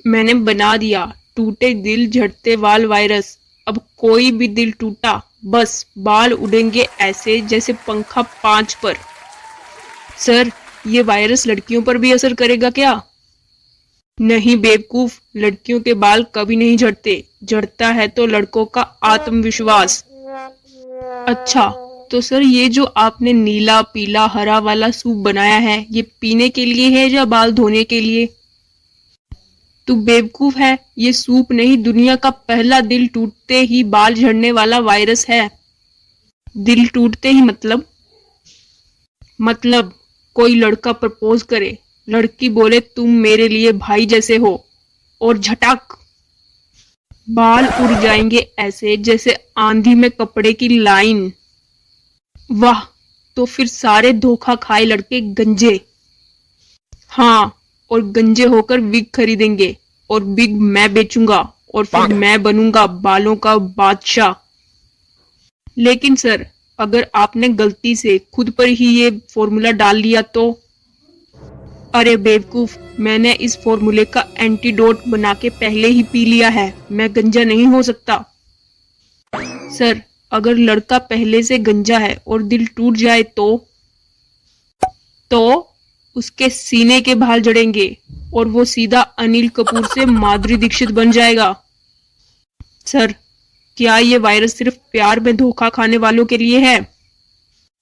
मैंने बना दिया टूटे दिल झड़ते वाल वायरस। अब कोई भी दिल टूटा बस बाल उड़ेंगे ऐसे जैसे पंखा 5 पर। सर, ये वायरस लड़कियों पर भी असर करेगा क्या? नहीं बेवकूफ, लड़कियों के बाल कभी नहीं झड़ते। झड़ता है तो लड़कों का आत्मविश्वास। अच्छा, तो सर ये जो आपने नीला पीला हरा वाला सूप बनाया है ये पीने के लिए है या बाल धोने के लिए? तू बेवकूफ है, ये सूप नहीं दुनिया का पहला दिल टूटते ही बाल झड़ने वाला वायरस है। दिल टूटते ही मतलब कोई लड़का प्रपोज करे, लड़की बोले तुम मेरे लिए भाई जैसे हो, और झटक बाल उड़ जाएंगे ऐसे जैसे आंधी में कपड़े की लाइन। वाह, तो फिर सारे धोखा खाए लड़के गंजे। हाँ, और गंजे होकर विग खरीदेंगे और विग मैं बेचूंगा और फिर मैं बनूंगा बालों का बादशाह। लेकिन सर, अगर आपने गलती से खुद पर ही ये फॉर्मूला डाल लिया तो? अरे बेवकूफ, मैंने इस फॉर्मूले का एंटीडोट बना के पहले ही पी लिया है, मैं गंजा नहीं हो सकता। सर, अगर लड़का पहले से गंजा है और दिल टूट जाए तो उसके सीने के बाल जड़ेंगे और वो सीधा अनिल कपूर से माधुरी दीक्षित बन जाएगा। सर, क्या ये वायरस सिर्फ प्यार में धोखा खाने वालों के लिए है?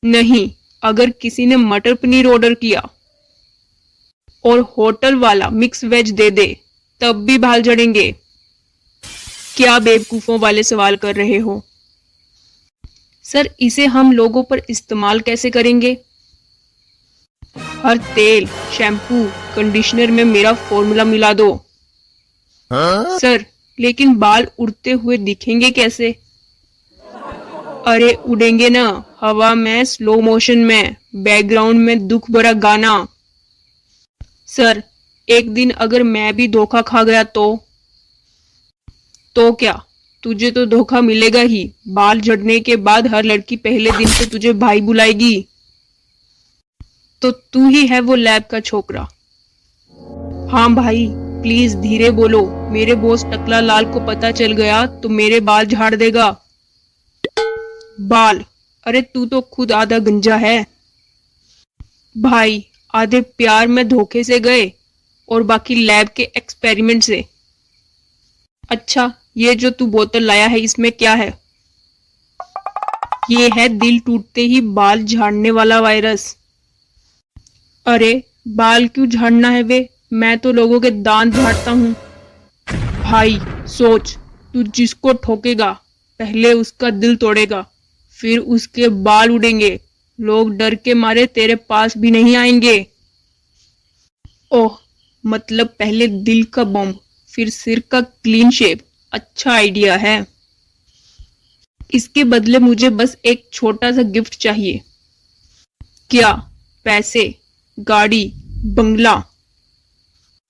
नहीं, अगर किसी ने मटर पनीर ऑर्डर किया और होटल वाला मिक्स वेज दे दे तब भी बाल झड़ेंगे। क्या बेवकूफों वाले सवाल कर रहे हो? सर, इसे हम लोगों पर इस्तेमाल कैसे करेंगे? हर तेल, शैम्पू, कंडीशनर में मेरा फॉर्मूला मिला दो। सर, लेकिन बाल उड़ते हुए दिखेंगे कैसे? अरे उड़ेंगे ना, हवा में, स्लो मोशन में, बैकग्राउंड में दुख भरा गाना। सर, एक दिन अगर मैं भी धोखा खा गया तो क्या? तुझे तो धोखा मिलेगा ही। बाल झड़ने के बाद हर लड़की पहले दिन पे तुझे भाई बुलाएगी। तो तू ही है वो लैब का छोकरा। हाँ भाई, प्लीज धीरे बोलो, मेरे बॉस टकला लाल को पता चल गया तो मेरे बाल झाड़ देगा। बाल? अरे तू तो खुद आधा गंजा है। भाई, आधे प्यार में धोखे से गए और बाकी लैब के एक्सपेरिमेंट से। अच्छा, ये जो तू बोतल लाया है इसमें क्या है? ये है दिल टूटते ही बाल झाड़ने वाला वायरस। अरे, बाल क्यों झाड़ना है वे? मैं तो लोगों के दांत झाड़ता हूँ। भाई सोच, तू जिसको ठोकेगा पहले उसका दिल तोड़ेगा, फिर उसके बाल उड़ेंगे, लोग डर के मारे तेरे पास भी नहीं आएंगे। ओह, मतलब पहले दिल का बॉम्ब फिर सिर का क्लीन शेव। अच्छा आइडिया है। इसके बदले मुझे बस एक छोटा सा गिफ्ट चाहिए। क्या? पैसे, गाड़ी, बंगला?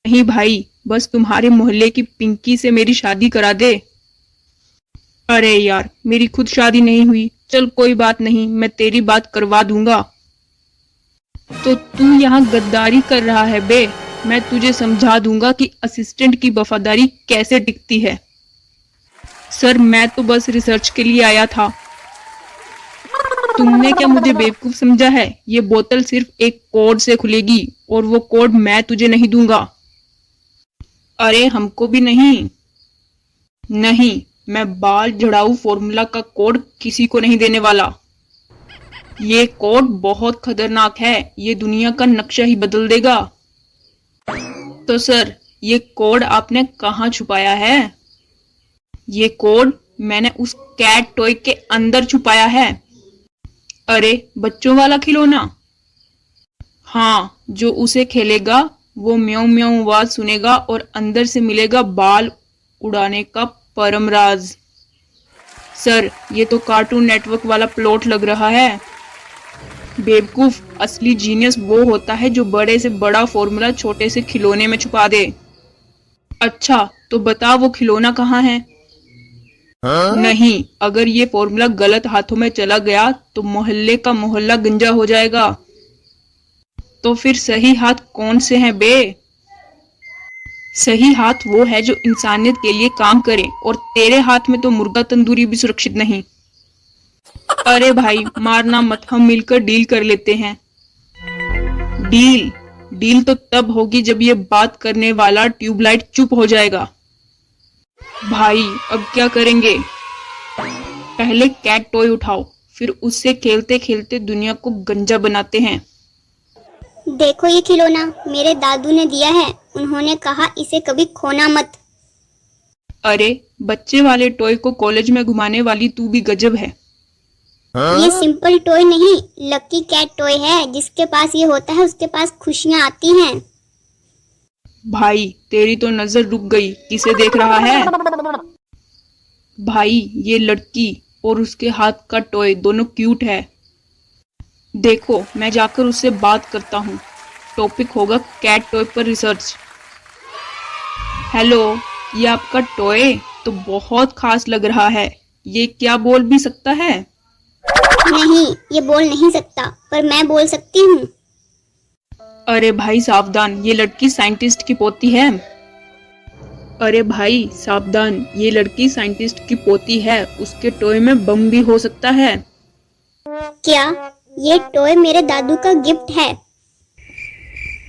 नहीं भाई, बस तुम्हारे मोहल्ले की पिंकी से मेरी शादी करा दे। अरे यार, मेरी खुद शादी नहीं हुई। चल कोई बात नहीं, मैं तेरी बात करवा दूंगा। तो तू यहाँ गद्दारी कर रहा है बे? मैं तुझे समझा दूंगा कि असिस्टेंट की वफादारी कैसे टिकती है। सर, मैं तो बस रिसर्च के लिए आया था। तुमने क्या मुझे बेवकूफ समझा है? ये बोतल सिर्फ एक कोड से खुलेगी और वो कोड मैं तुझे नहीं दूंगा। अरे हमको भी नहीं। नहीं, मैं बाल झड़ाऊ फॉर्मूला का कोड किसी को नहीं देने वाला। ये कोड बहुत खतरनाक है, ये दुनिया का नक्शा ही बदल देगा। तो सर, ये कोड आपने कहाँ छुपाया है? ये कोड मैंने उस कैट टॉय के अंदर छुपाया है। अरे, बच्चों वाला खिलौना? हाँ, जो उसे खेलेगा वो म्याऊं म्याऊं आवाज सुनेगा और अंदर से मिलेगा बाल उड़ाने का परम राज। सर, ये तो कार्टून नेटवर्क वाला प्लॉट लग रहा है। बेवकूफ, असली जीनियस वो होता है जो बड़े से बड़ा फॉर्मूला छोटे से खिलौने में छुपा दे। अच्छा, तो बता वो खिलौना कहाँ है? नहीं, अगर ये फॉर्मूला गलत हाथों में चला गया तो मोहल्ले का मोहल्ला गंजा हो जाएगा। तो फिर सही हाथ कौन से हैं बे? सही हाथ वो है जो इंसानियत के लिए काम करे, और तेरे हाथ में तो मुर्गा तंदूरी भी सुरक्षित नहीं। अरे भाई मारना मत, हम मिलकर डील कर लेते हैं। डील? डील तो तब होगी जब ये बात करने वाला ट्यूबलाइट चुप हो जाएगा। भाई अब क्या करेंगे? पहले कैट टॉय उठाओ, फिर उससे खेलते खेलते दुनिया को गंजा बनाते हैं। देखो ये खिलौना मेरे दादू ने दिया है, उन्होंने कहा इसे कभी खोना मत। अरे बच्चे वाले टॉय को कॉलेज में घुमाने वाली तू भी गजब है। ये सिंपल टॉय नहीं, लकी कैट टॉय है। जिसके पास ये होता है उसके पास खुशियां आती हैं। भाई तेरी तो नजर रुक गई, किसे देख रहा है? भाई ये लड़की और उसके हाथ का टॉय दोनों क्यूट है। देखो मैं जाकर उससे बात करता हूँ। टॉपिक होगा कैट टॉय पर रिसर्च। हेलो, ये आपका टॉय तो बहुत खास लग रहा है। ये क्या बोल भी सकता है? नहीं, ये बोल नहीं सकता, पर मैं बोल सकती हूँ। अरे भाई सावधान, ये लड़की साइंटिस्ट की पोती है। अरे भाई सावधान, ये लड़की साइंटिस्ट की पोती है, उसके टॉय में बम भी हो सकता है। क्या? ये टॉय मेरे दादू का गिफ्ट है।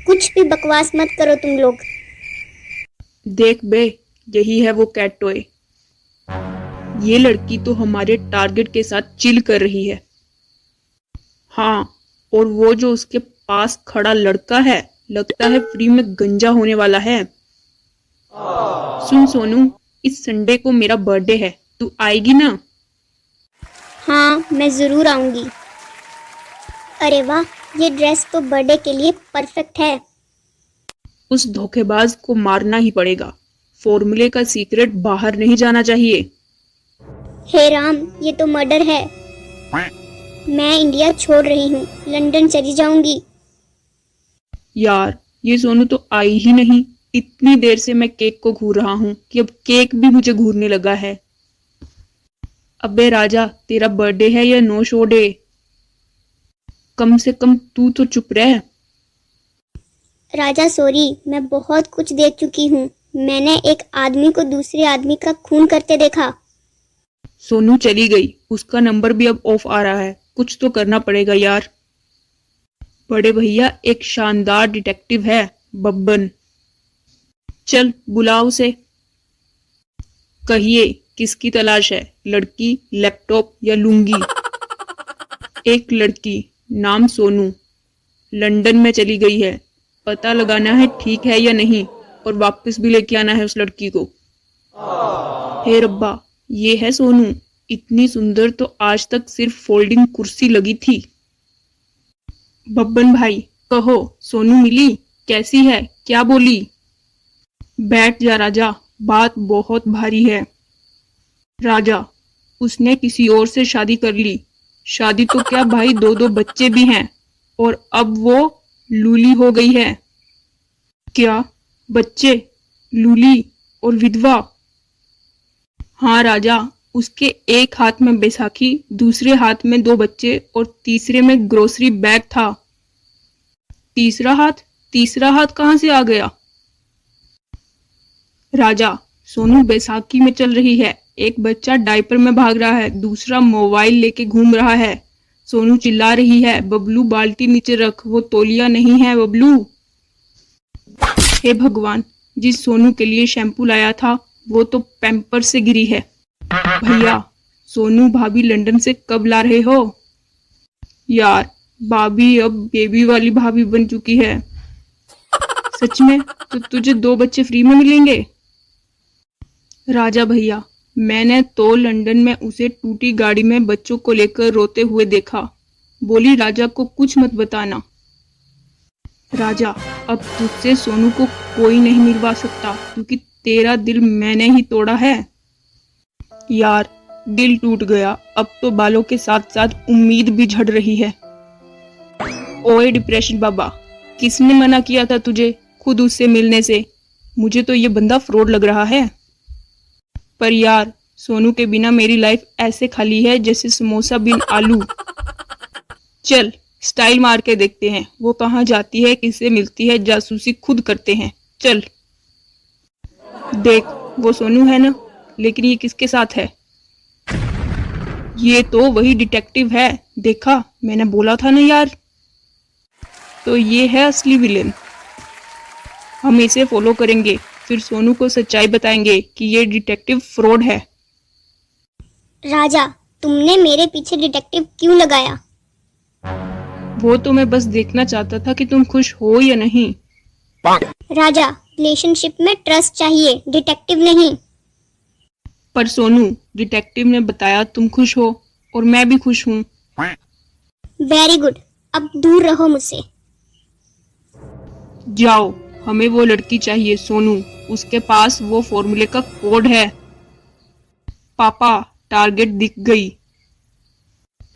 कुछ भी बकवास मत करो तुम लोग। देख बे, यही है वो कैट टॉय। ये लड़की तो हमारे टारगेट के साथ चिल कर रही है। हाँ, और वो जो उसके पास खड़ा लड़का है, लगता है फ्री में गंजा होने वाला है। सुन सोनू, इस संडे को मेरा बर्थडे है, तू आएगी ना? हाँ, मैं जरूर आऊंगी। अरे वाह, ये ड्रेस तो बर्थडे के लिए परफेक्ट है। उस धोखेबाज को मारना ही पड़ेगा। फॉर्मूले का सीक्रेट बाहर नहीं जाना चाहिए। हे राम, ये तो मर्डर है। मैं इंडिया छोड़ रही हूँ, लंदन चली जाऊंगी। यार ये सोनू तो आई ही नहीं। इतनी देर से मैं केक को घूर रहा हूँ कि अब केक भी मुझे घूरने लगा है। अबे राजा, तेरा बर्थडे है या नो शो डे? कम से कम तू तो चुप रह। राजा सॉरी, मैं बहुत कुछ देख चुकी हूँ। मैंने एक आदमी को दूसरे आदमी का खून करते देखा। सोनू चली गई, उसका नंबर भी अब ऑफ आ रहा है। कुछ तो करना पड़ेगा यार। बड़े भैया एक शानदार डिटेक्टिव है, बब्बन। चल बुलाओ उसे। कहिए किसकी तलाश है, लड़की, लैपटॉप या लुंगी? एक लड़की, नाम सोनू, लंदन में चली गई है। पता लगाना है ठीक है या नहीं, और वापस भी लेके आना है उस लड़की को। हे रब्बा, ये है सोनू। इतनी सुंदर तो आज तक सिर्फ फोल्डिंग कुर्सी लगी थी। बब्बन भाई कहो, सोनू मिली? कैसी है, क्या बोली? बैठ जा राजा, बात बहुत भारी है। राजा, उसने किसी और से शादी कर ली। शादी तो क्या भाई, दो दो बच्चे भी हैं, और अब वो लूली हो गई है। क्या? बच्चे, लूली और विधवा? हाँ राजा, उसके एक हाथ में बैसाखी, दूसरे हाथ में दो बच्चे और तीसरे में ग्रोसरी बैग था। तीसरा हाथ? तीसरा हाथ कहाँ से आ गया? राजा, सोनू बैसाखी में चल रही है। एक बच्चा डायपर में भाग रहा है, दूसरा मोबाइल लेके घूम रहा है। सोनू चिल्ला रही है, बबलू बाल्टी नीचे रख, वो तौलिया नहीं है बबलू। हे भगवान, जिस सोनू के लिए शैम्पू लाया था वो तो पैम्पर से गिरी है। भैया, सोनू भाभी लंदन से कब ला रहे हो? यार, भाभी अब बेबी वाली भाभी बन चुकी है। सच में? तो तुझे दो बच्चे फ्री में मिलेंगे? राजा भैया, मैंने तो लंदन में उसे टूटी गाड़ी में बच्चों को लेकर रोते हुए देखा। बोली राजा को कुछ मत बताना। राजा, अब तुझसे सोनू को कोई नहीं मिलवा सकता, क्योंकि तेरा दिल मैंने ही तोड़ा है। यार, दिल टूट गया, अब तो बालों के साथ साथ उम्मीद भी झड़ रही है। ओए डिप्रेशन बाबा, किसने मना किया था तुझे खुद उससे मिलने से? मुझे तो ये बंदा फ्रॉड लग रहा है। पर यार, सोनू के बिना मेरी लाइफ ऐसे खाली है जैसे समोसा बिन आलू। चल स्टाइल मार के देखते हैं, वो कहाँ जाती है, किससे मिलती है, जासूसी खुद करते हैं। चल। देख, वो सोनू है ना, लेकिन ये किसके साथ है? ये तो वही डिटेक्टिव है, देखा, मैंने बोला था ना यार। तो ये है असली विलेन। हम इसे फॉलो करेंगे, फिर सोनू को सच्चाई बताएंगे कि ये डिटेक्टिव फ्रॉड है। राजा, तुमने मेरे पीछे डिटेक्टिव क्यों लगाया? वो तो मैं बस देखना चाहता था कि तुम खुश हो या नहीं। राजा, रिलेशनशिप में ट्रस्ट चाहिए, डिटेक्टिव नहीं। पर सोनू, डिटेक्टिव ने बताया तुम खुश हो और मैं भी खुश हूँ। वेरी गुड, अब दूर रहो मुझसे। जाओ, हमें वो लड़की चाहिए सोनू, उसके पास वो फॉर्मूले का कोड है। पापा, टारगेट दिख गई।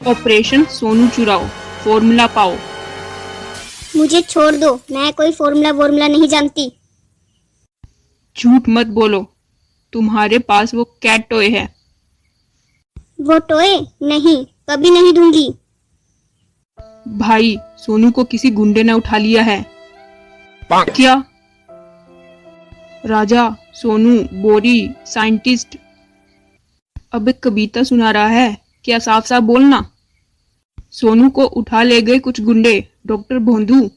ऑपरेशन सोनू चुराओ, फॉर्मूला पाओ। मुझे छोड़ दो, मैं कोई फॉर्मूला नहीं जानती। झूठ मत बोलो, तुम्हारे पास वो कैट टॉय है। वो टॉय नहीं, कभी नहीं दूंगी। भाई, सोनू को किसी गुंडे ने उठा लिया है। क्या? राजा, सोनू, बोरी, साइंटिस्ट। अब एक कविता सुना रहा है क्या? साफ साफ बोलना। सोनू को उठा ले गए कुछ गुंडे, डॉक्टर भोंदू।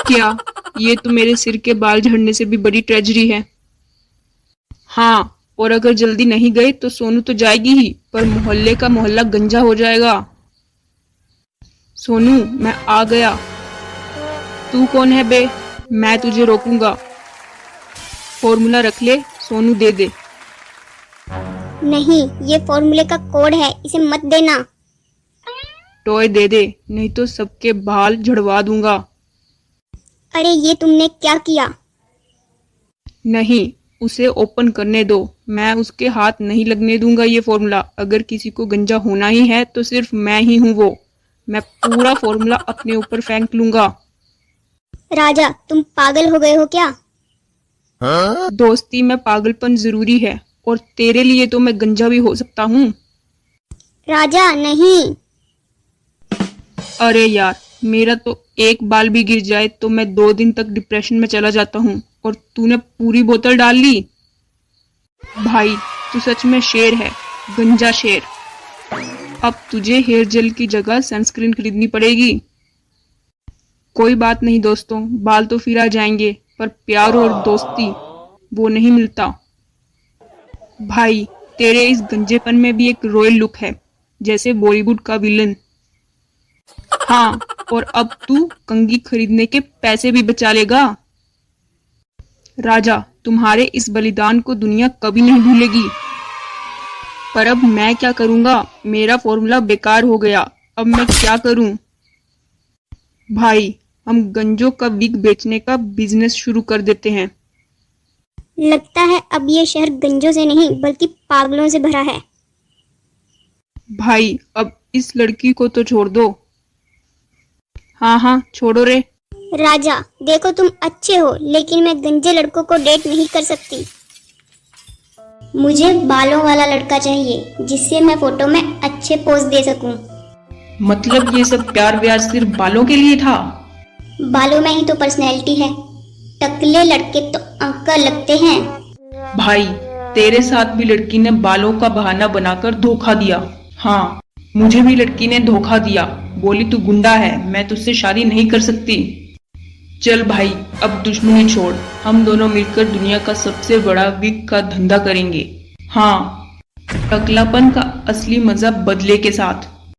क्या? ये तो मेरे सिर के बाल झड़ने से भी बड़ी ट्रेजेडी है। हाँ, और अगर जल्दी नहीं गए तो सोनू तो जाएगी ही, पर मोहल्ले का मोहल्ला गंजा हो जाएगा। सोनू, मैं आ गया। तू कौन है बे? मैं तुझे रोकूंगा। फॉर्मूला रख ले, सोनू दे दे। नहीं, ये फॉर्मूले का कोड है, इसे मत देना। टॉय दे दे, नहीं तो सबके बाल झड़वा दूंगा। अरे ये तुमने क्या किया? नहीं, उसे ओपन करने दो, मैं उसके हाथ नहीं लगने दूंगा ये फॉर्मूला। अगर किसी को गंजा होना ही है तो सिर्फ मैं ही हूँ वो। मैं पूरा फॉर्मूला अपने ऊपर फेंक लूंगा। राजा, तुम पागल हो गए हो क्या? दोस्ती में पागलपन जरूरी है, और तेरे लिए तो मैं गंजा भी हो सकता हूँ। राजा नहीं। अरे यार, मेरा तो एक बाल भी गिर जाए तो मैं 2 दिन तक डिप्रेशन में चला जाता हूँ, और तूने पूरी बोतल डाल ली। भाई, तू सच में शेर है, गंजा शेर। अब तुझे हेयर जेल की जगह सनस्क्रीन खरीदनी पड़ेगी। कोई बात नहीं दोस्तों, बाल तो फिर आ जाएंगे, पर प्यार और दोस्ती वो नहीं मिलता। भाई, तेरे इस गंजेपन में भी एक रॉयल लुक है, जैसे बॉलीवुड का विलन। हाँ, और अब तू कंघी खरीदने के पैसे भी बचा लेगा। राजा, तुम्हारे इस बलिदान को दुनिया कभी नहीं भूलेगी। पर अब मैं क्या करूंगा? मेरा फॉर्मूला बेकार हो गया, अब मैं क्या करूं? भाई, हम गंजों का विग बेचने का बिजनेस शुरू कर देते हैं। लगता है अब ये शहर गंजों से नहीं बल्कि पागलों से भरा है। भाई, अब इस लड़की को तो छोड़ दो। हाँ हाँ, छोड़ो रे। राजा, देखो तुम अच्छे हो, लेकिन मैं गंजे लड़कों को डेट नहीं कर सकती। मुझे बालों वाला लड़का चाहिए, जिससे मैं फोटो में अच्छे पोज दे सकूं। मतलब ये सब प्यार व्यार सिर्फ बालों के लिए था? बालों में ही तो पर्सनैलिटी है। टकले लड़के तो अंकल लगते हैं। भाई, तेरे साथ भी लड़की ने बालों का बहाना बनाकर धोखा दिया। हाँ, मुझे भी लड़की ने धोखा दिया, बोली तू गुंडा है, मैं तुझसे शादी नहीं कर सकती। चल भाई, अब दुश्मनी छोड़, हम दोनों मिलकर दुनिया का सबसे बड़ा विग का धंधा करेंगे। हाँ, टकलापन का असली मजा बदले के साथ।